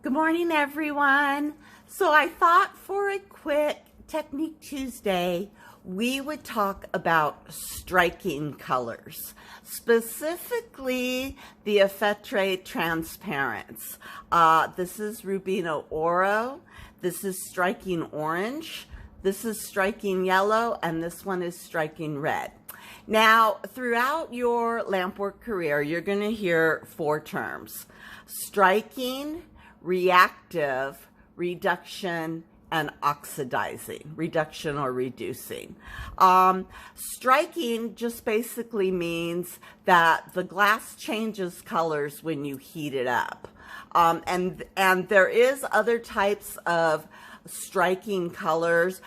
Good morning, everyone. So I thought for a quick Technique Tuesday, we would talk about striking colors, specifically the Effetre Transparents. This is Rubino Oro, this is striking orange, this is striking yellow, and this one is striking red. Now, throughout your Lampwork career, you're going to hear four terms: striking, reactive, reduction, and oxidizing, reduction or reducing. Striking just basically means that the glass changes colors when you heat it up. And there is other types of striking colors.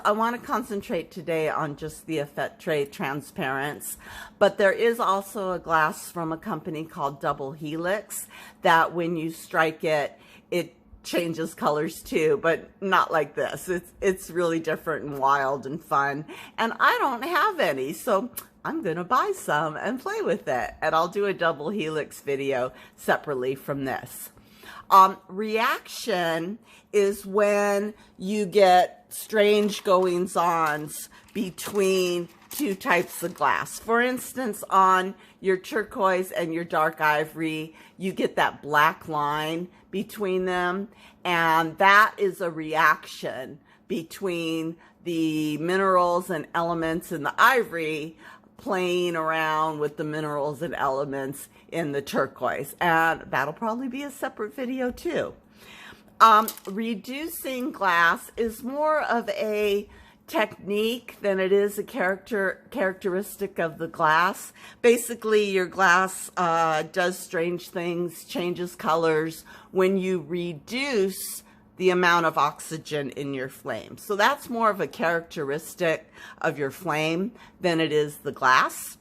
I want to concentrate today on just the Effetre Transparents, but there is also a glass from a company called Double Helix that when you strike it, it changes colors too, but not like this. It's really different and wild and fun, and I don't have any, so I'm gonna buy some and play with it, and I'll do a Double Helix video separately from this. Reaction is when you get strange goings-ons between two types of glass. For instance, on your turquoise and your dark ivory, you get that black line between them, and that is a reaction between the minerals and elements in the ivory playing around with the minerals and elements in the turquoise, and that'll probably be a separate video too. Reducing glass is more of a technique than it is a characteristic of the glass. Basically, your glass does strange things, changes colors when you reduce the amount of oxygen in your flame. So that's more of a characteristic of your flame than it is the glass.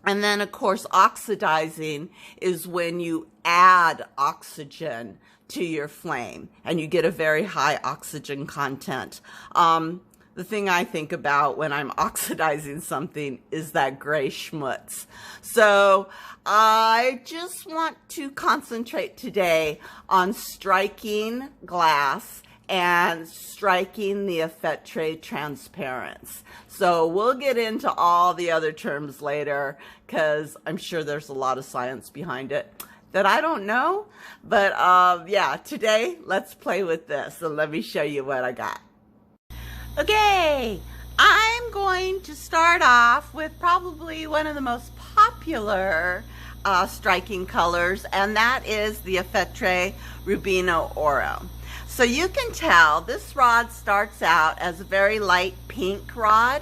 And then, of course, oxidizing is when you add oxygen to your flame and you get a very high oxygen content. The thing I think about when I'm oxidizing something is that gray schmutz. So I just want to concentrate today on striking glass and striking the Effetre Transparents. So we'll get into all the other terms later because I'm sure there's a lot of science behind it that I don't know. But yeah, today let's play with this and let me show you what I got. Okay, I'm going to start off with probably one of the most popular striking colors, and that is the Effetre Rubino Oro. So you can tell this rod starts out as a very light pink rod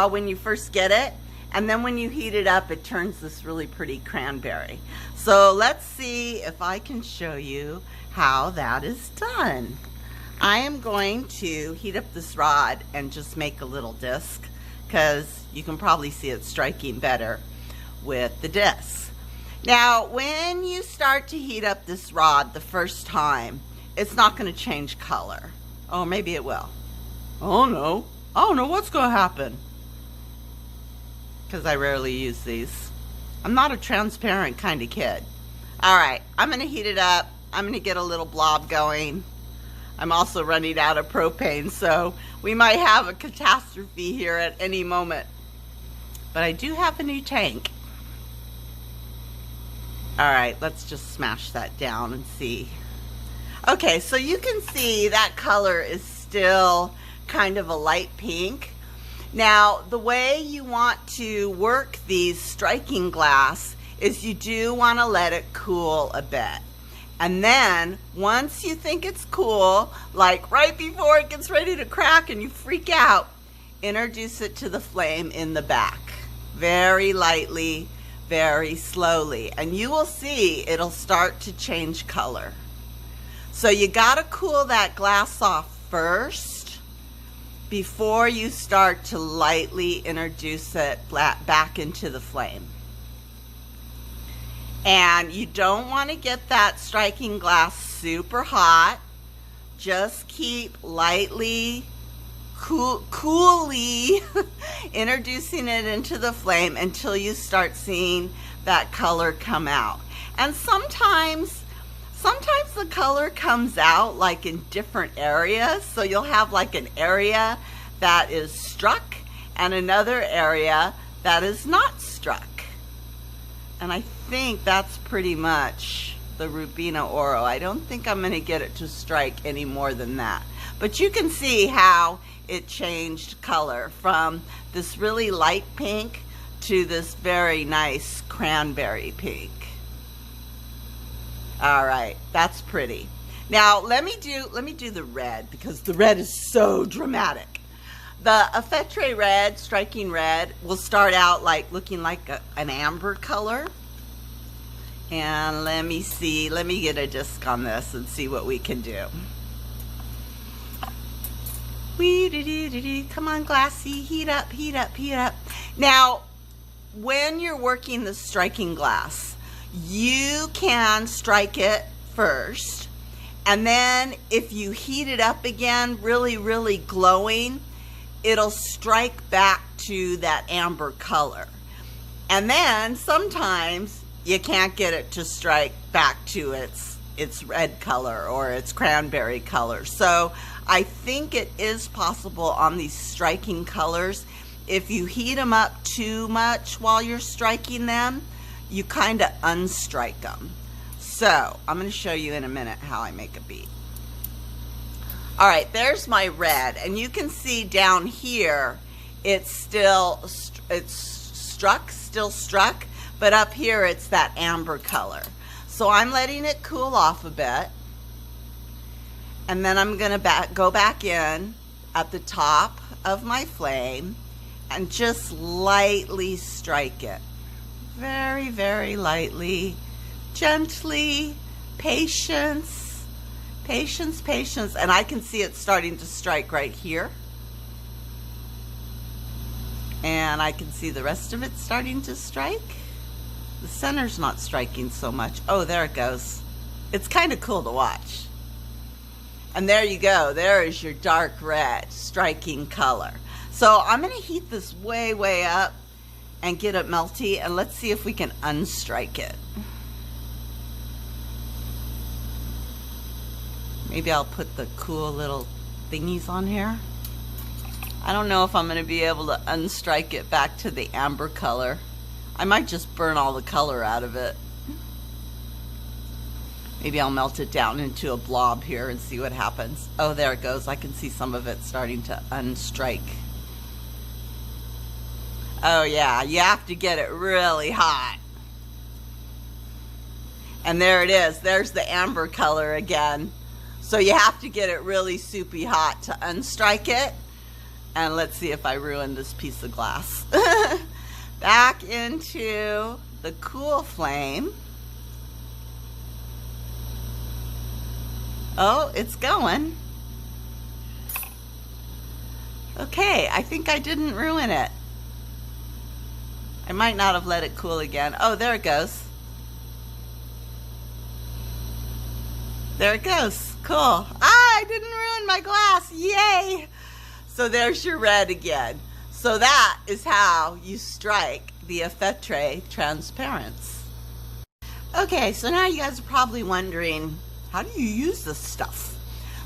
when you first get it, and then when you heat it up, it turns this really pretty cranberry. So let's see if I can show you how that is done. I am going to heat up this rod and just make a little disc because you can probably see it striking better with the disc. Now, when you start to heat up this rod the first time, it's not going to change color. Oh, maybe it will. Oh no, I don't know what's going to happen because I rarely use these. I'm not a transparent kind of kid. All right, I'm going to heat it up. I'm going to get a little blob going. I'm also running out of propane, so we might have a catastrophe here at any moment. But I do have a new tank. All right, let's just smash that down and see. Okay, so you can see that color is still kind of a light pink. Now, the way you want to work these striking glass is you do want to let it cool a bit. And then, once you think it's cool, like right before it gets ready to crack and you freak out, introduce it to the flame in the back. Very lightly, very slowly. And you will see it'll start to change color. So you gotta cool that glass off first before you start to lightly introduce it back into the flame. And you don't want to get that striking glass super hot. Just keep lightly, coolly introducing it into the flame until you start seeing that color come out. And sometimes sometimes the color comes out like in different areas. So you'll have like an area that is struck and another area that is not struck. And I think that's pretty much the Rubino Oro. I don't think I'm going to get it to strike any more than that. But you can see how it changed color from this really light pink to this very nice cranberry pink. All right, that's pretty. Now let me do the red, because the red is so dramatic. The Effetre red, striking red, will start out like looking like an amber color. And let me see, let me get a disc on this and see what we can do. Come on, glassy, heat up, heat up, heat up. Now, when you're working the striking glass, you can strike it first, and then if you heat it up again, really, really glowing, it'll strike back to that amber color. And then sometimes you can't get it to strike back to its red color or its cranberry color. So I think it is possible on these striking colors, if you heat them up too much while you're striking them, you kind of unstrike them. So I'm going to show you in a minute how I make a bead. All right, there's my red, and you can see down here it's still struck, but up here it's that amber color. So I'm letting it cool off a bit, and then I'm going to go back in at the top of my flame and just lightly strike it. Very, very lightly, gently, patience, patience, patience. And I can see it starting to strike right here. And I can see the rest of it starting to strike. The center's not striking so much. Oh, there it goes. It's kind of cool to watch. And there you go. There is your dark red striking color. So I'm going to heat this way, way up and get it melty, and let's see if we can unstrike it. Maybe I'll put the cool little thingies on here. I don't know if I'm going to be able to unstrike it back to the amber color. I might just burn all the color out of it. Maybe I'll melt it down into a blob here and see what happens. Oh, there it goes. I can see some of it starting to unstrike. Oh yeah, you have to get it really hot. And there it is. There's the amber color again. So you have to get it really soupy hot to unstrike it. And let's see if I ruin this piece of glass. Back into the cool flame. Oh, it's going. Okay, I think I didn't ruin it. I might not have let it cool again. Oh, there it goes. There it goes. Cool. Ah, I didn't ruin my glass. Yay! So there's your red again. So that is how you strike the Effetre Transparence. Okay, so now you guys are probably wondering, how do you use this stuff?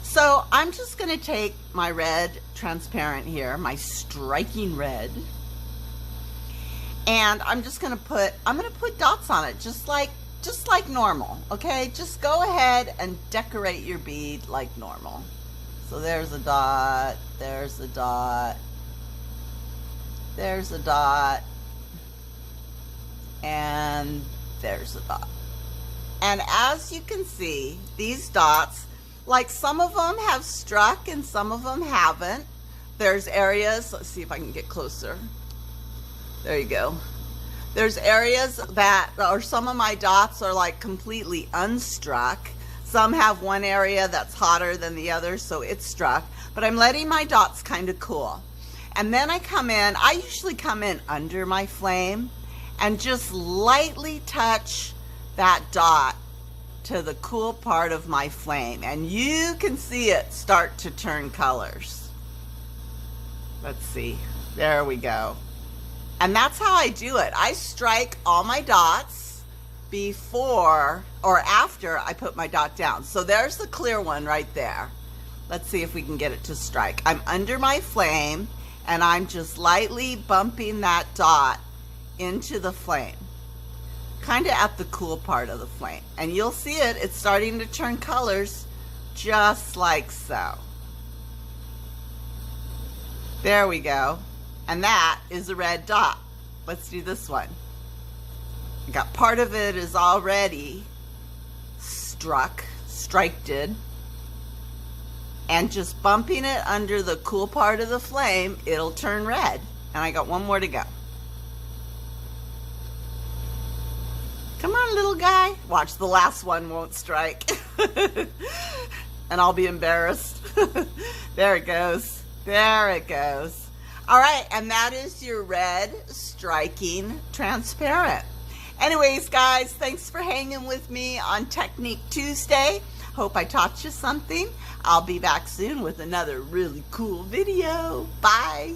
So I'm just going to take my red transparent here, my striking red, and I'm just going to put dots on it, just like normal, okay? Just go ahead and decorate your bead like normal. So there's a dot, there's a dot, there's a dot, and there's a dot. And as you can see, these dots, like some of them have struck and some of them haven't. There's areas, let's see if I can get closer. There you go. There's areas that, or some of my dots are like completely unstruck. Some have one area that's hotter than the other, so it's struck. But I'm letting my dots kind of cool. And then I come in, I usually come in under my flame and just lightly touch that dot to the cool part of my flame. And you can see it start to turn colors. Let's see, there we go. And that's how I do it. I strike all my dots before or after I put my dot down. So there's the clear one right there. Let's see if we can get it to strike. I'm under my flame and I'm just lightly bumping that dot into the flame, kind of at the cool part of the flame. And you'll see it, it's starting to turn colors just like so. There we go. And that is a red dot. Let's do this one. I got part of it is already striked, and just bumping it under the cool part of the flame, it'll turn red. And I got one more to go. Come on, little guy. Watch, the last one won't strike. And I'll be embarrassed. There it goes. There it goes. All right, and that is your red striking transparent. Anyways, guys, thanks for hanging with me on Technique Tuesday. Hope I taught you something. I'll be back soon with another really cool video. Bye.